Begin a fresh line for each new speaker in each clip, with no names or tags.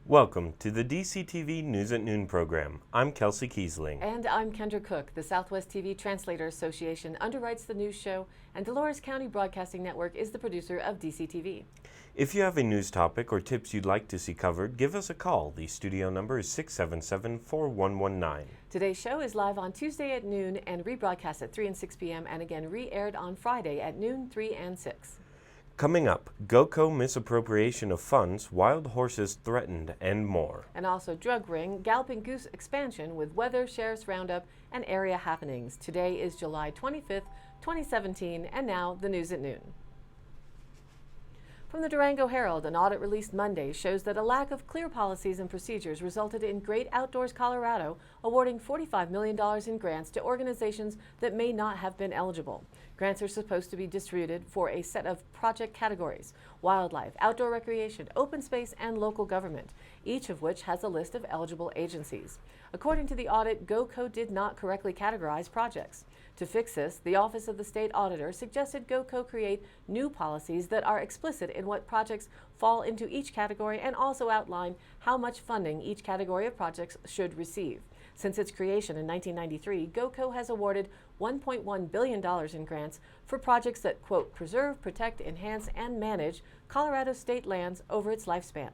Welcome to the DCTV News at Noon program. I'm Kelsey Kiesling.
And I'm Kendra Cook. The Southwest TV Translator Association underwrites the news show, and Dolores County Broadcasting Network is the producer of DCTV.
If you have a news topic or tips you'd like to see covered, give us a call. The studio number is 677-4119.
Today's show is live on Tuesday at noon and rebroadcast at 3 and 6 p.m. and again re-aired on Friday at noon, 3 and 6.
Coming up, GOCO misappropriation of funds, wild horses threatened, and more.
And also drug ring, Galloping Goose expansion with weather, sheriff's roundup, and area happenings. Today is July 25th, 2017, and now the news at noon. From the Durango Herald, an audit released Monday shows that a lack of clear policies and procedures resulted in Great Outdoors Colorado awarding $45 million in grants to organizations that may not have been eligible. Grants are supposed to be distributed for a set of project categories: wildlife, outdoor recreation, open space, and local government, each of which has a list of eligible agencies. According to the audit, GOCO did not correctly categorize projects. To fix this, the Office of the State Auditor suggested GOCO create new policies that are explicit in what projects fall into each category and also outline how much funding each category of projects should receive. Since its creation in 1993, GOCO has awarded $1.1 billion in grants for projects that, quote, preserve, protect, enhance, and manage Colorado state lands over its lifespan.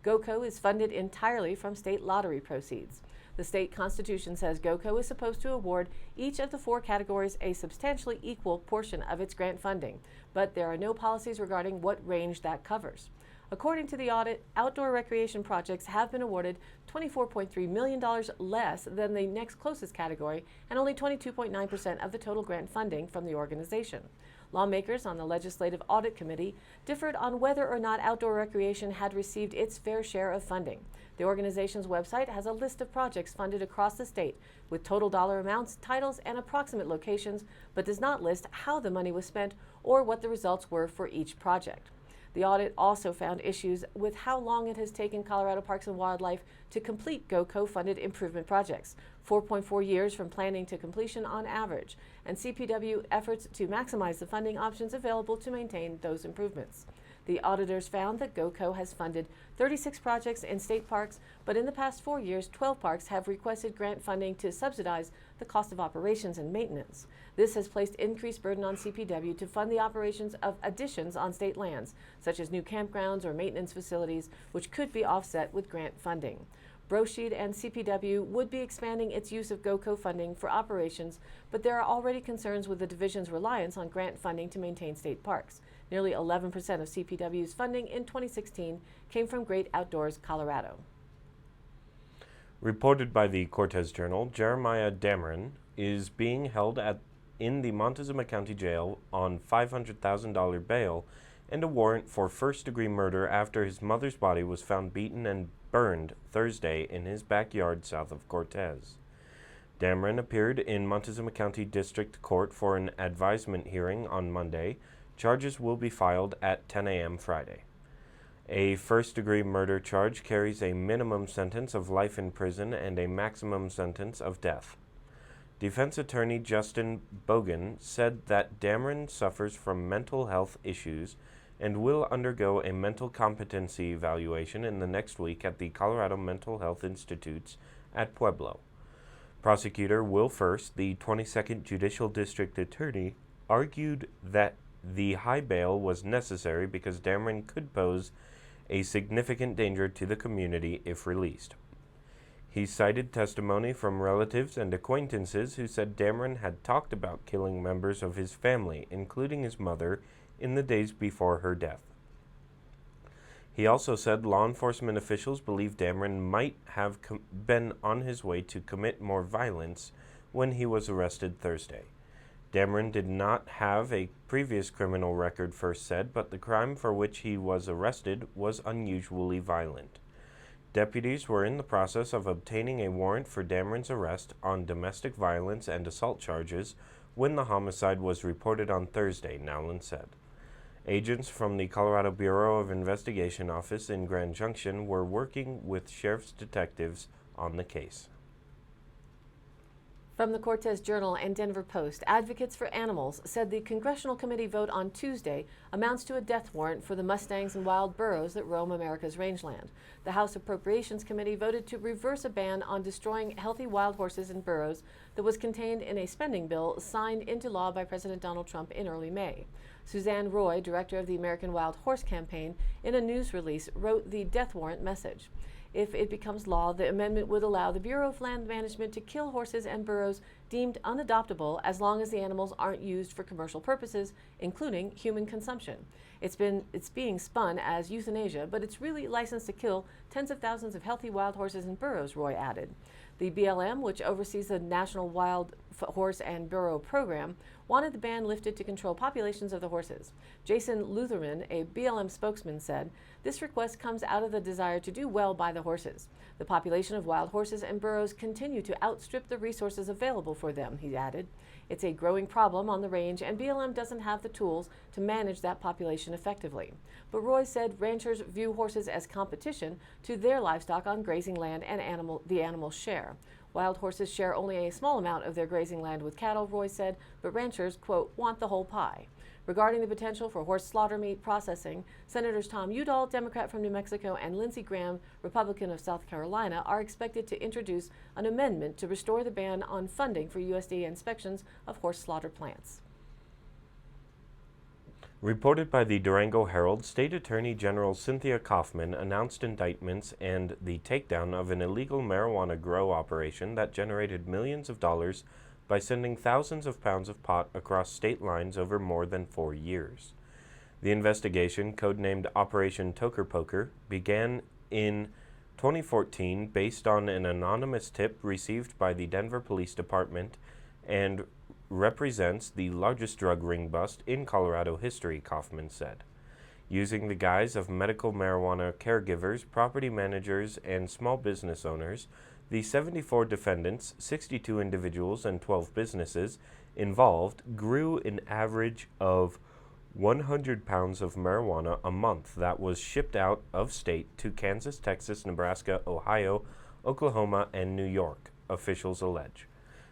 GOCO is funded entirely from state lottery proceeds. The state constitution says GOCO is supposed to award each of the four categories a substantially equal portion of its grant funding, but there are no policies regarding what range that covers. According to the audit, outdoor recreation projects have been awarded $24.3 million less than the next closest category and only 22.9% of the total grant funding from the organization. Lawmakers on the Legislative Audit Committee differed on whether or not outdoor recreation had received its fair share of funding. The organization's website has a list of projects funded across the state with total dollar amounts, titles, and approximate locations, but does not list how the money was spent or what the results were for each project. The audit also found issues with how long it has taken Colorado Parks and Wildlife to complete GOCO-funded improvement projects, 4.4 years from planning to completion on average, and CPW efforts to maximize the funding options available to maintain those improvements. The auditors found that GOCO has funded 36 projects in state parks, but in the past 4 years, 12 parks have requested grant funding to subsidize the cost of operations and maintenance. This has placed increased burden on CPW to fund the operations of additions on state lands, such as new campgrounds or maintenance facilities, which could be offset with grant funding. Brocheed and CPW would be expanding its use of GOCO funding for operations, but there are already concerns with the division's reliance on grant funding to maintain state parks. Nearly 11% of CPW's funding in 2016 came from Great Outdoors Colorado.
Reported by the Cortez Journal, Jeremiah Dameron is being held in the Montezuma County Jail on $500,000 bail and a warrant for first-degree murder after his mother's body was found beaten and burned Thursday in his backyard south of Cortez. Dameron appeared in Montezuma County District Court for an advisement hearing on Monday. Charges will be filed at 10 a.m. Friday. A first-degree murder charge carries a minimum sentence of life in prison and a maximum sentence of death. Defense attorney Justin Bogan said that Dameron suffers from mental health issues and will undergo a mental competency evaluation in the next week at the Colorado Mental Health Institutes at Pueblo. Prosecutor Will First, the 22nd Judicial District Attorney, argued that the high bail was necessary because Dameron could pose a significant danger to the community if released. He cited testimony from relatives and acquaintances who said Dameron had talked about killing members of his family, including his mother, in the days before her death. He also said law enforcement officials believe Dameron might have been on his way to commit more violence when he was arrested Thursday. Dameron did not have a previous criminal record, First said, but the crime for which he was arrested was unusually violent. Deputies were in the process of obtaining a warrant for Dameron's arrest on domestic violence and assault charges when the homicide was reported on Thursday, Nowlin said. Agents from the Colorado Bureau of Investigation office in Grand Junction were working with sheriff's detectives on the case.
From the Cortez Journal and Denver Post, advocates for animals said the congressional committee vote on Tuesday amounts to a death warrant for the mustangs and wild burros that roam America's rangeland. The House Appropriations Committee voted to reverse a ban on destroying healthy wild horses and burros that was contained in a spending bill signed into law by President Donald Trump in early May. Suzanne Roy, director of the American Wild Horse Campaign, in a news release wrote the death warrant message. If it becomes law, the amendment would allow the Bureau of Land Management to kill horses and burros deemed unadoptable as long as the animals aren't used for commercial purposes, including human consumption. It's being spun as euthanasia, but it's really licensed to kill tens of thousands of healthy wild horses and burros, Roy added. The BLM, which oversees the National Wild Horse and Burro Program, wanted the ban lifted to control populations of the horses. Jason Lutherman, a BLM spokesman, said, "This request comes out of the desire to do well by the horses. The population of wild horses and burros continue to outstrip the resources available for them," he added. "It's a growing problem on the range, and BLM doesn't have the tools to manage that population effectively." But Roy said ranchers view horses as competition to their livestock on grazing land and the animals share. Wild horses share only a small amount of their grazing land with cattle, Roy said, but ranchers, quote, "want the whole pie." Regarding the potential for horse slaughter meat processing, Senators Tom Udall, Democrat from New Mexico, and Lindsey Graham, Republican of South Carolina, are expected to introduce an amendment to restore the ban on funding for USDA inspections of horse slaughter plants.
Reported by the Durango Herald, State Attorney General Cynthia Kaufman announced indictments and the takedown of an illegal marijuana grow operation that generated millions of dollars by sending thousands of pounds of pot across state lines over more than 4 years. The investigation, codenamed Operation Toker Poker, began in 2014 based on an anonymous tip received by the Denver Police Department and represents the largest drug ring bust in Colorado history, Kaufman said. Using the guise of medical marijuana caregivers, property managers, and small business owners, the 74 defendants, 62 individuals, and 12 businesses involved grew an average of 100 pounds of marijuana a month that was shipped out of state to Kansas, Texas, Nebraska, Ohio, Oklahoma, and New York, officials allege.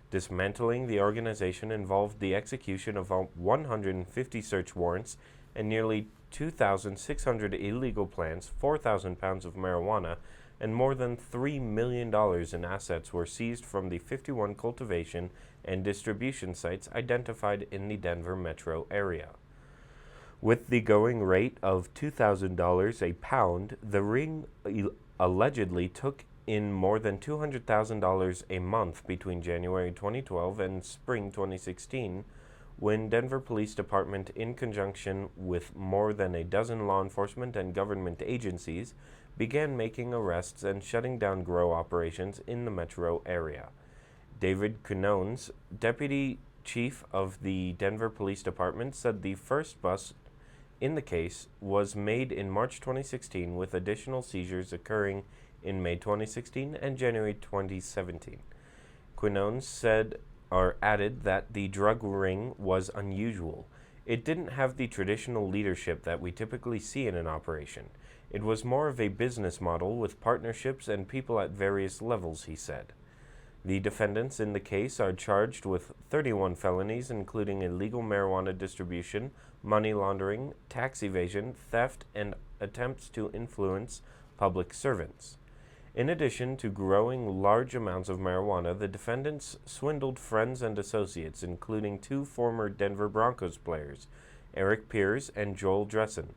Dismantling the organization involved the execution of 150 search warrants and nearly 2,600 illegal plants, 4,000 pounds of marijuana, and more than $3 million in assets were seized from the 51 cultivation and distribution sites identified in the Denver metro area. With the going rate of $2,000 a pound, the ring allegedly took in more than $200,000 a month between January 2012 and spring 2016, when Denver Police Department, in conjunction with more than a dozen law enforcement and government agencies, began making arrests and shutting down grow operations in the metro area. David Quinones, deputy chief of the Denver Police Department, said the first bust in the case was made in March 2016, with additional seizures occurring in May 2016 and January 2017. Quinones said or added that the drug ring was unusual. It didn't have the traditional leadership that we typically see in an operation. It was more of a business model with partnerships and people at various levels, he said. The defendants in the case are charged with 31 felonies, including illegal marijuana distribution, money laundering, tax evasion, theft, and attempts to influence public servants. In addition to growing large amounts of marijuana, the defendants swindled friends and associates, including 2 former Denver Broncos players, Eric Pierce and Joel Dressen,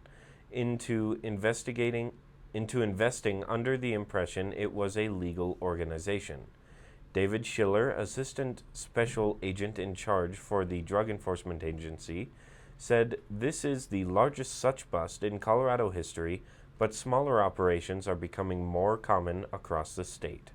into investing under the impression it was a legal organization. David Schiller, Assistant Special Agent in charge for the Drug Enforcement Agency, said this is the largest such bust in Colorado history, but smaller operations are becoming more common across the state.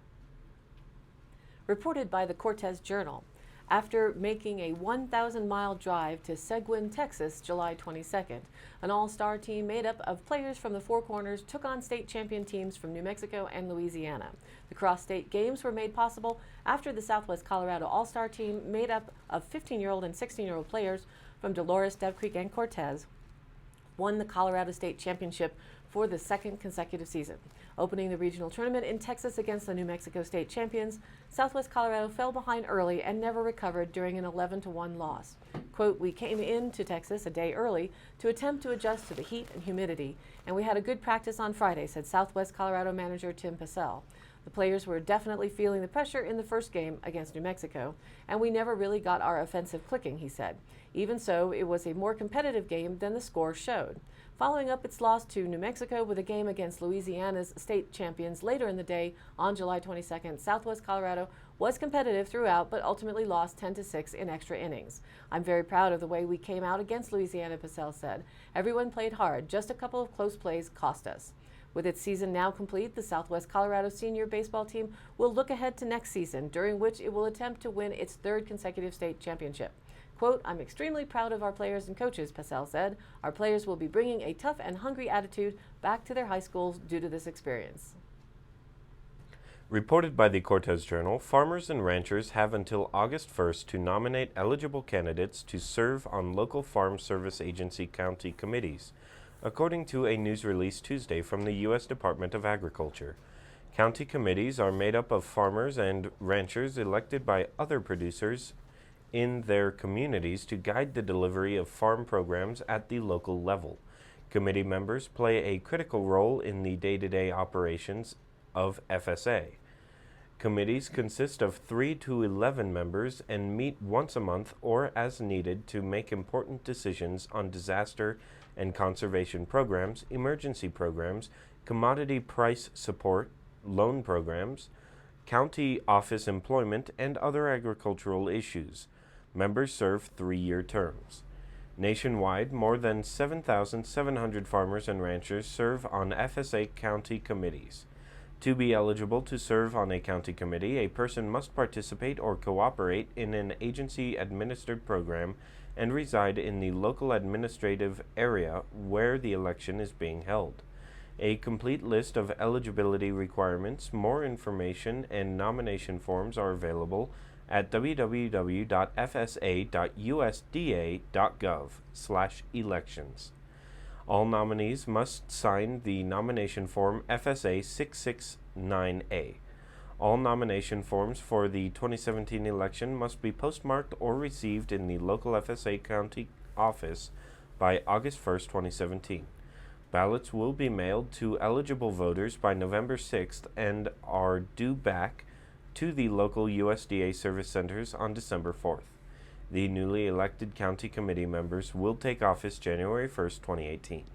Reported by the Cortez Journal. After making a 1,000-mile drive to Seguin, Texas, July 22nd, an all-star team made up of players from the Four Corners took on state champion teams from New Mexico and Louisiana. The cross-state games were made possible after the Southwest Colorado all-star team, made up of 15-year-old and 16-year-old players from Dolores, Dove Creek, and Cortez, won the Colorado State Championship for the second consecutive season. Opening the regional tournament in Texas against the New Mexico State champions, Southwest Colorado fell behind early and never recovered during an 11-1 loss. Quote, "We came into Texas a day early to attempt to adjust to the heat and humidity, and we had a good practice on Friday," said Southwest Colorado manager Tim Pacell. The players were definitely feeling the pressure in the first game against New Mexico, and we never really got our offensive clicking, he said. Even so, it was a more competitive game than the score showed. Following up its loss to New Mexico with a game against Louisiana's state champions later in the day on July 22nd, Southwest Colorado was competitive throughout but ultimately lost 10-6 in extra innings. "I'm very proud of the way we came out against Louisiana," Pacell said. "Everyone played hard. Just a couple of close plays cost us." With its season now complete, the Southwest Colorado senior baseball team will look ahead to next season, during which it will attempt to win its third consecutive state championship. Quote, "I'm extremely proud of our players and coaches," Pacell said. "Our players will be bringing a tough and hungry attitude back to their high schools due to this experience."
Reported by the Cortez Journal, farmers and ranchers have until August 1st to nominate eligible candidates to serve on local Farm Service Agency county committees, according to a news release Tuesday from the U.S. Department of Agriculture. County committees are made up of farmers and ranchers elected by other producers in their communities to guide the delivery of farm programs at the local level. Committee members play a critical role in the day-to-day operations of FSA. Committees consist of 3 to 11 members and meet once a month or as needed to make important decisions on disaster and conservation programs, emergency programs, commodity price support, loan programs, county office employment, and other agricultural issues. Members serve 3-year terms. Nationwide, more than 7,700 farmers and ranchers serve on FSA county committees. To be eligible to serve on a county committee, a person must participate or cooperate in an agency-administered program and reside in the local administrative area where the election is being held. A complete list of eligibility requirements, more information, and nomination forms are available at www.fsa.usda.gov/elections. All nominees must sign the nomination form FSA 669A. All nomination forms for the 2017 election must be postmarked or received in the local FSA county office by August 1st, 2017. Ballots will be mailed to eligible voters by November 6th and are due back to the local USDA service centers on December 4th. The newly elected county committee members will take office January 1st, 2018.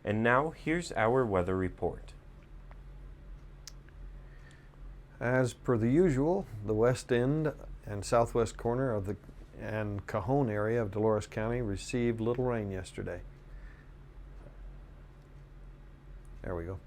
And now, here's our weather report.
As per the usual, the west end and southwest corner of the Cajon area of Dolores County received little rain yesterday. There we go.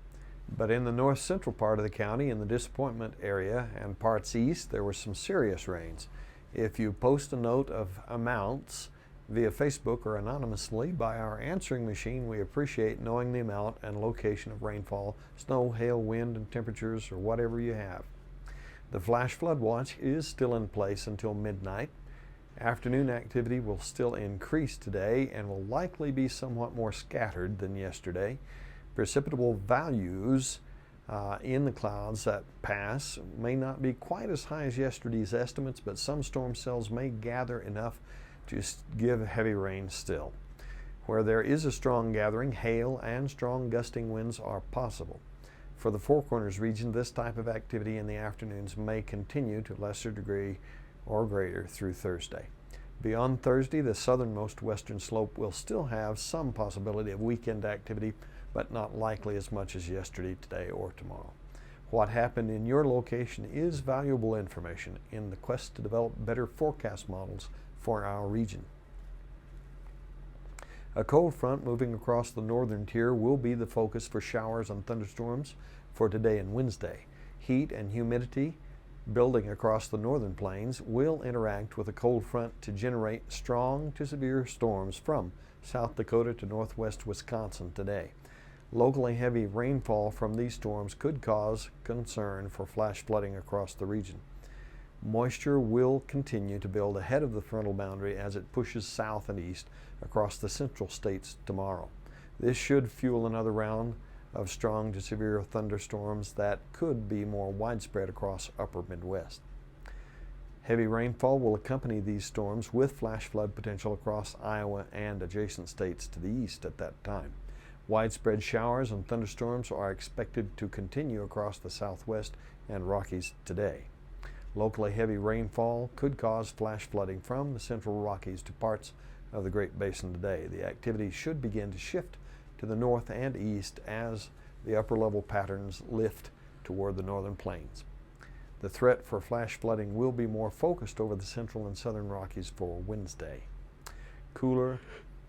But in the north central part of the county, in the Disappointment area and parts east, there were some serious rains. If you post a note of amounts via Facebook or anonymously by our answering machine, we appreciate knowing the amount and location of rainfall, snow, hail, wind, and temperatures, or whatever you have. The flash flood watch is still in place until midnight. Afternoon activity will still increase today and will likely be somewhat more scattered than yesterday. Precipitable values in the clouds that pass may not be quite as high as yesterday's estimates, but some storm cells may gather enough to give heavy rain still. Where there is a strong gathering, hail and strong gusting winds are possible. For the Four Corners region, this type of activity in the afternoons may continue to a lesser degree or greater through Thursday. Beyond Thursday, the southernmost western slope will still have some possibility of weekend activity, but not likely as much as yesterday, today, or tomorrow. What happened in your location is valuable information in the quest to develop better forecast models for our region. A cold front moving across the northern tier will be the focus for showers and thunderstorms for today and Wednesday. Heat and humidity building across the northern plains will interact with a cold front to generate strong to severe storms from South Dakota to northwest Wisconsin today. Locally heavy rainfall from these storms could cause concern for flash flooding across the region. Moisture will continue to build ahead of the frontal boundary as it pushes south and east across the central states tomorrow. This should fuel another round of strong to severe thunderstorms that could be more widespread across upper Midwest. Heavy rainfall will accompany these storms with flash flood potential across Iowa and adjacent states to the east at that time. Widespread showers and thunderstorms are expected to continue across the Southwest and Rockies today. Locally heavy rainfall could cause flash flooding from the central Rockies to parts of the Great Basin today. The activity should begin to shift to the north and east as the upper level patterns lift toward the northern plains. The threat for flash flooding will be more focused over the central and southern Rockies for Wednesday. Cooler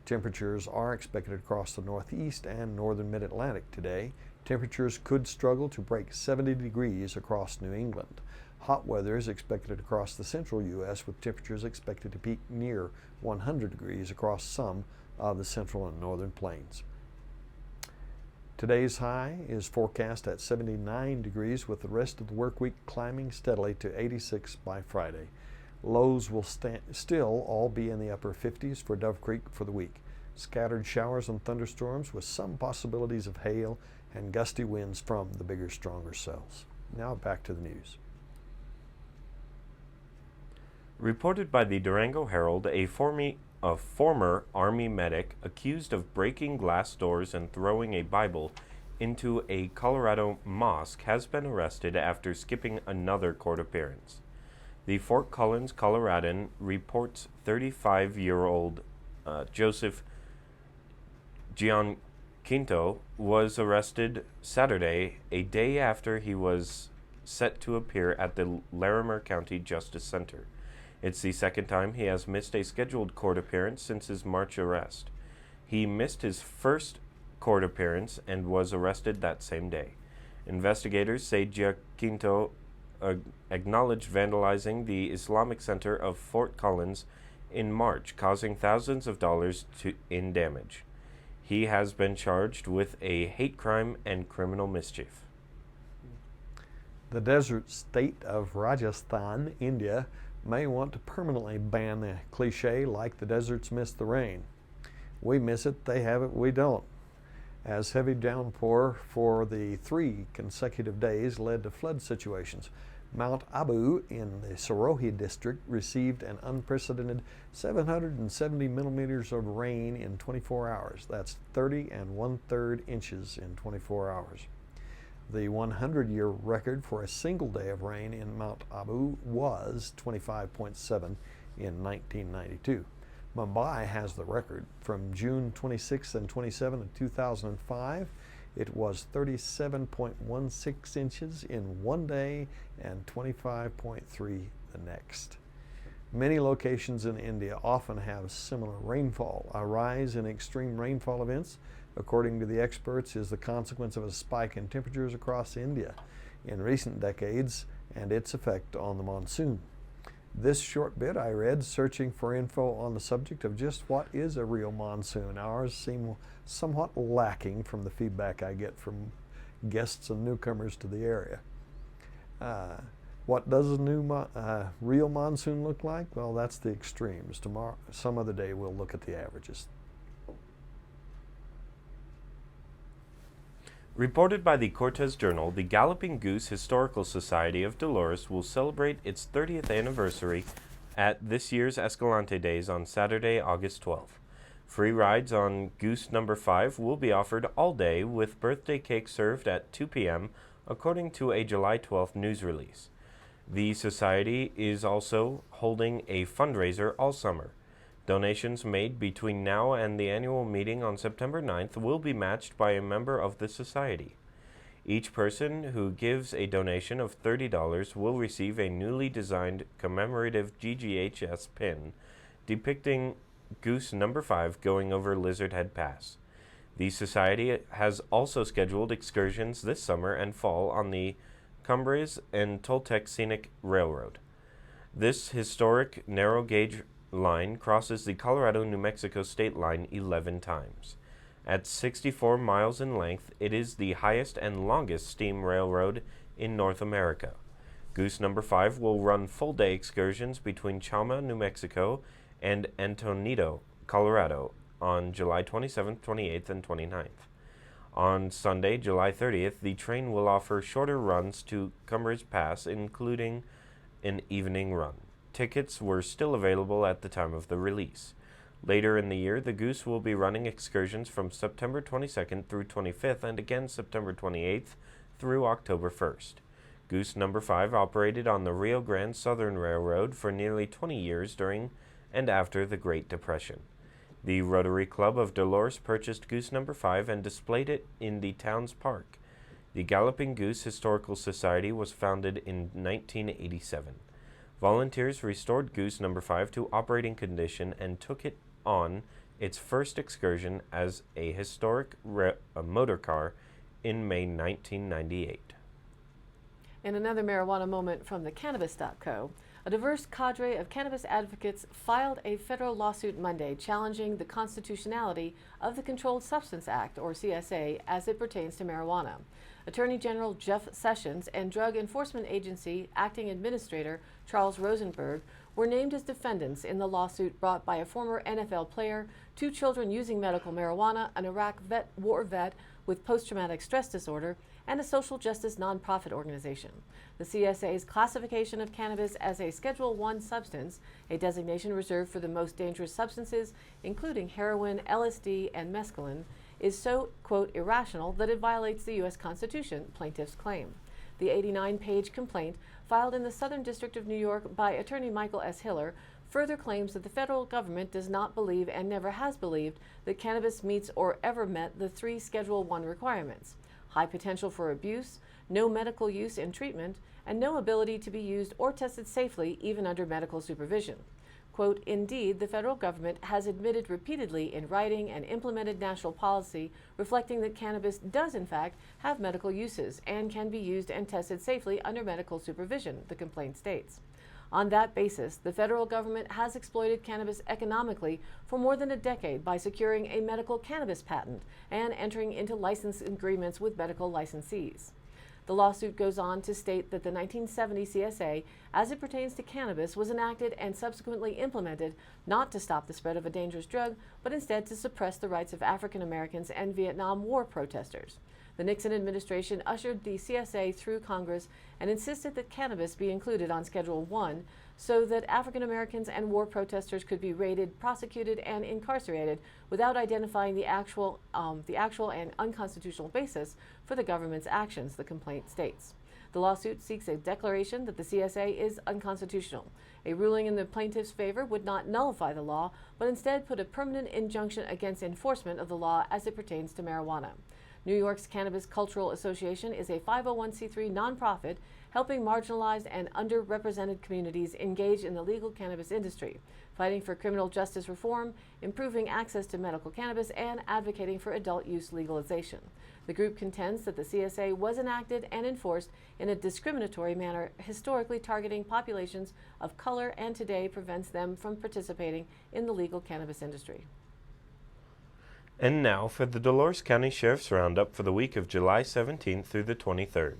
temperatures are expected across the northeast and northern mid-Atlantic today. Temperatures could struggle to break 70 degrees across New England. Hot weather is expected across the central U.S., with temperatures expected to peak near 100 degrees across some of the central and northern plains. Today's high is forecast at 79 degrees, with the rest of the work week climbing steadily to 86 by Friday. Lows will still all be in the upper 50s for Dove Creek for the week. Scattered showers and thunderstorms with some possibilities of hail and gusty winds from the bigger, stronger cells. Now back to the news.
Reported by the Durango Herald, a former Army medic accused of breaking glass doors and throwing a Bible into a Colorado mosque has been arrested after skipping another court appearance. The Fort Collins Coloradan reports 35-year-old Joseph Gianquinto was arrested Saturday, a day after he was set to appear at the Larimer County Justice Center. It's the second time he has missed a scheduled court appearance since his March arrest. He missed his first court appearance and was arrested that same day. Investigators say Gianquinto acknowledged vandalizing the Islamic Center of Fort Collins in March, causing thousands of dollars in damage. He has been charged with a hate crime and criminal mischief.
The desert state of Rajasthan, India, may want to permanently ban the cliche "like the deserts miss the rain." We miss it, they have it, we don't. As heavy downpour for the 3 consecutive days led to flood situations. Mount Abu in the Sirohi district received an unprecedented 770 millimeters of rain in 24 hours. That's 30 1/3 inches in 24 hours. The 100-year record for a single day of rain in Mount Abu was 25.7 in 1992. Mumbai has the record. From June 26 and 27 of 2005, it was 37.16 inches in one day and 25.3 the next. Many locations in India often have similar rainfall. A rise in extreme rainfall events, according to the experts, is the consequence of a spike in temperatures across India in recent decades and its effect on the monsoon. This short bit I read searching for info on the subject of just what is a real monsoon. Ours seem somewhat lacking from the feedback I get from guests and newcomers to the area. What does a real monsoon look like? Well, that's the extremes. Tomorrow, some other day, we'll look at the averages.
Reported by the Cortez Journal, the Galloping Goose Historical Society of Dolores will celebrate its 30th anniversary at this year's Escalante Days on Saturday, August 12th. Free rides on Goose number 5 will be offered all day, with birthday cake served at 2 p.m., according to a July 12th news release. The Society is also holding a fundraiser all summer. Donations made between now and the annual meeting on September 9th will be matched by a member of the Society. Each person who gives a donation of $30 will receive a newly designed commemorative GGHS pin depicting Goose number 5 going over Lizard Head Pass. The Society has also scheduled excursions this summer and fall on the Cumbres and Toltec Scenic Railroad. This historic narrow-gauge line crosses the Colorado-New Mexico state line 11 times. At 64 miles in length, it is the highest and longest steam railroad in North America. Goose number 5 will run full-day excursions between Chalma, New Mexico, and Antonito, Colorado, on July 27th, 28th, and 29th. On Sunday, July 30th, the train will offer shorter runs to Cumbridge Pass, including an evening run. Tickets were still available at the time of the release. Later in the year, the Goose will be running excursions from September 22nd through 25th and again September 28th through October 1st. Goose number 5 operated on the Rio Grande Southern Railroad for nearly 20 years during and after the Great Depression. The Rotary Club of Dolores purchased Goose number 5 and displayed it in the town's park. The Galloping Goose Historical Society was founded in 1987. Volunteers restored Goose number 5 to operating condition and took it on its first excursion as a historic motor car in May 1998.
In another marijuana moment from the Cannabis.co, a diverse cadre of cannabis advocates filed a federal lawsuit Monday challenging the constitutionality of the Controlled Substance Act, or CSA, as it pertains to marijuana. Attorney General Jeff Sessions and Drug Enforcement Agency Acting Administrator Charles Rosenberg were named as defendants in the lawsuit brought by a former NFL player, 2 children using medical marijuana, an Iraq war vet with post-traumatic stress disorder, and a social justice nonprofit organization. The CSA's classification of cannabis as a Schedule I substance, a designation reserved for the most dangerous substances, including heroin, LSD, and mescaline, is so, quote, irrational that it violates the U.S. Constitution, plaintiffs claim. The 89-page complaint, filed in the Southern District of New York by attorney Michael S. Hiller, further claims that the federal government does not believe and never has believed that cannabis meets or ever met the 3 Schedule I requirements: high potential for abuse, no medical use and treatment, and no ability to be used or tested safely even under medical supervision. Quote, indeed, the federal government has admitted repeatedly in writing and implemented national policy reflecting that cannabis does in fact have medical uses and can be used and tested safely under medical supervision, the complaint states. On that basis, the federal government has exploited cannabis economically for more than a decade by securing a medical cannabis patent and entering into license agreements with medical licensees. The lawsuit goes on to state that the 1970 CSA, as it pertains to cannabis, was enacted and subsequently implemented not to stop the spread of a dangerous drug, but instead to suppress the rights of African Americans and Vietnam War protesters. The Nixon administration ushered the CSA through Congress and insisted that cannabis be included on Schedule I so that African Americans and war protesters could be raided, prosecuted, and incarcerated without identifying the actual and unconstitutional basis for the government's actions, the complaint states. The lawsuit seeks a declaration that the CSA is unconstitutional. A ruling in the plaintiff's favor would not nullify the law, but instead put a permanent injunction against enforcement of the law as it pertains to marijuana. New York's Cannabis Cultural Association is a 501c3 nonprofit helping marginalized and underrepresented communities engage in the legal cannabis industry, fighting for criminal justice reform, improving access to medical cannabis, and advocating for adult use legalization. The group contends that the CSA was enacted and enforced in a discriminatory manner, historically targeting populations of color, and today prevents them from participating in the legal cannabis industry.
And now for the Dolores County Sheriff's Roundup for the week of July 17th through the 23rd.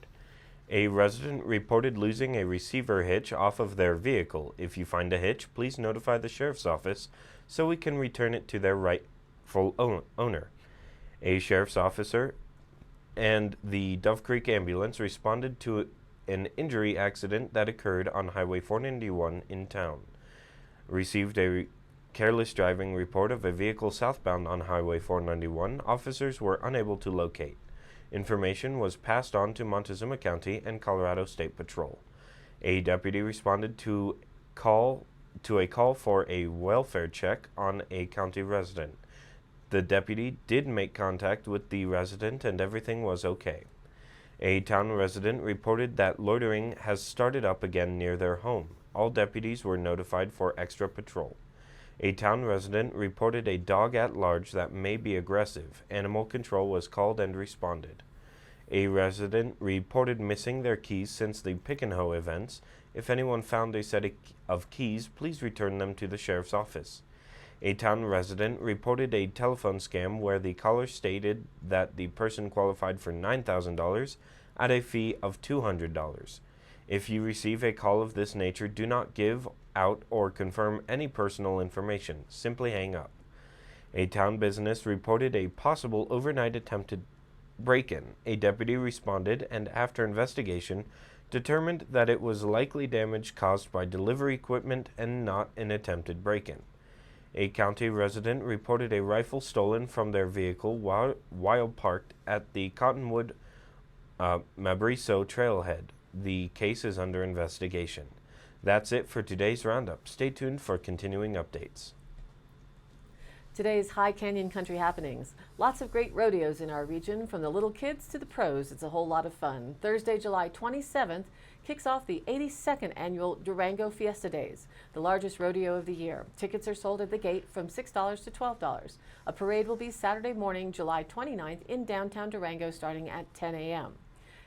A resident reported losing a receiver hitch off of their vehicle. If you find a hitch, please notify the sheriff's office so we can return it to their rightful owner. A sheriff's officer and the Dove Creek ambulance responded to an injury accident that occurred on Highway 491 in town. Received a careless driving report of a vehicle southbound on Highway 491. Officers were unable to locate. Information was passed on to Montezuma County and Colorado State Patrol. A deputy responded to a call for a welfare check on a county resident. The deputy did make contact with the resident and everything was okay. A town resident reported that loitering has started up again near their home. All deputies were notified for extra patrol. A town resident reported a dog at large that may be aggressive. Animal control was called and responded. A resident reported missing their keys since the Pick and Hoe events. If anyone found a set of keys, please return them to the sheriff's office. A town resident reported a telephone scam where the caller stated that the person qualified for $9,000 at a fee of $200. If you receive a call of this nature, do not give out or confirm any personal information. Simply hang up. A town business reported a possible overnight attempted break-in. A deputy responded and, after investigation, determined that it was likely damage caused by delivery equipment and not an attempted break-in. A county resident reported a rifle stolen from their vehicle while parked at the Cottonwood Mabriso trailhead. The case is under investigation. That's it for today's roundup. Stay tuned for continuing updates.
Today's High Canyon Country happenings. Lots of great rodeos in our region, from the little kids to the pros. It's a whole lot of fun. Thursday, July 27th, kicks off the 82nd annual Durango Fiesta Days, the largest rodeo of the year. Tickets are sold at the gate from $6 to $12. A parade will be Saturday morning, July 29th, in downtown Durango starting at 10 a.m.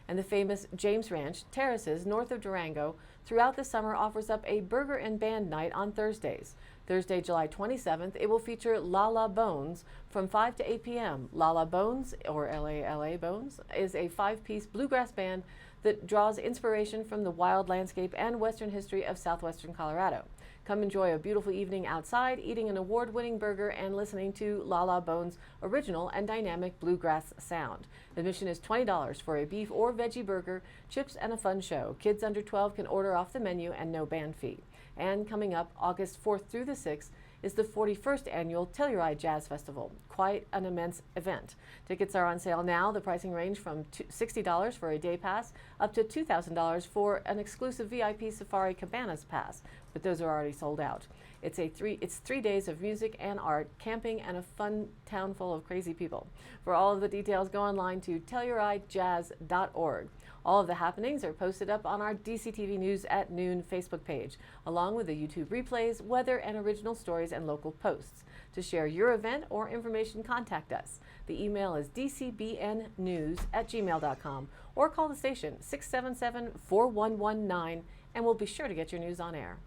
And the famous James Ranch Terraces north of Durango throughout the summer offers up a burger and band night on Thursdays. Thursday, July 27th, it will feature La La Bones from 5 to 8 p.m. La La Bones, or LA Bones, is a 5-piece bluegrass band that draws inspiration from the wild landscape and western history of southwestern Colorado. Come enjoy a beautiful evening outside, eating an award-winning burger and listening to La La Bones' original and dynamic bluegrass sound. Admission is $20 for a beef or veggie burger, chips, and a fun show. Kids under 12 can order off the menu and no band fee. And coming up August 4th through the 6th is the 41st annual Telluride Jazz Festival. Quite an immense event. Tickets are on sale now. The pricing range from $60 for a day pass up to $2,000 for an exclusive VIP Safari Cabanas pass, but those are already sold out. It's 3 days of music and art, camping, and a fun town full of crazy people. For all of the details, go online to TellurideJazz.org. All of the happenings are posted up on our DCTV News at Noon Facebook page, along with the YouTube replays, weather, and original stories and local posts. To share your event or information, contact us. The email is dcbnnews@gmail.com or call the station 677-4119 and we'll be sure to get your news on air.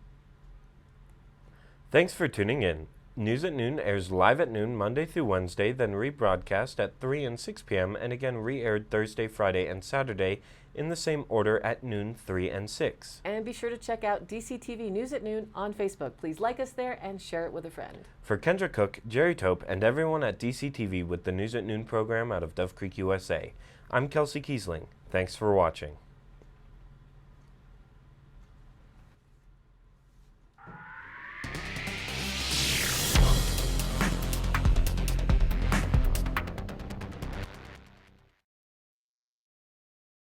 Thanks for tuning in. News at Noon airs live at noon Monday through Wednesday, then rebroadcast at 3 and 6 p.m. and again re-aired Thursday, Friday, and Saturday in the same order at noon, 3, and 6.
And be sure to check out DCTV News at Noon on Facebook. Please like us there and share it with a friend.
For Kendra Cook, Jerry Tope, and everyone at DCTV with the News at Noon program out of Dove Creek, USA, I'm Kelsey Kiesling. Thanks for watching.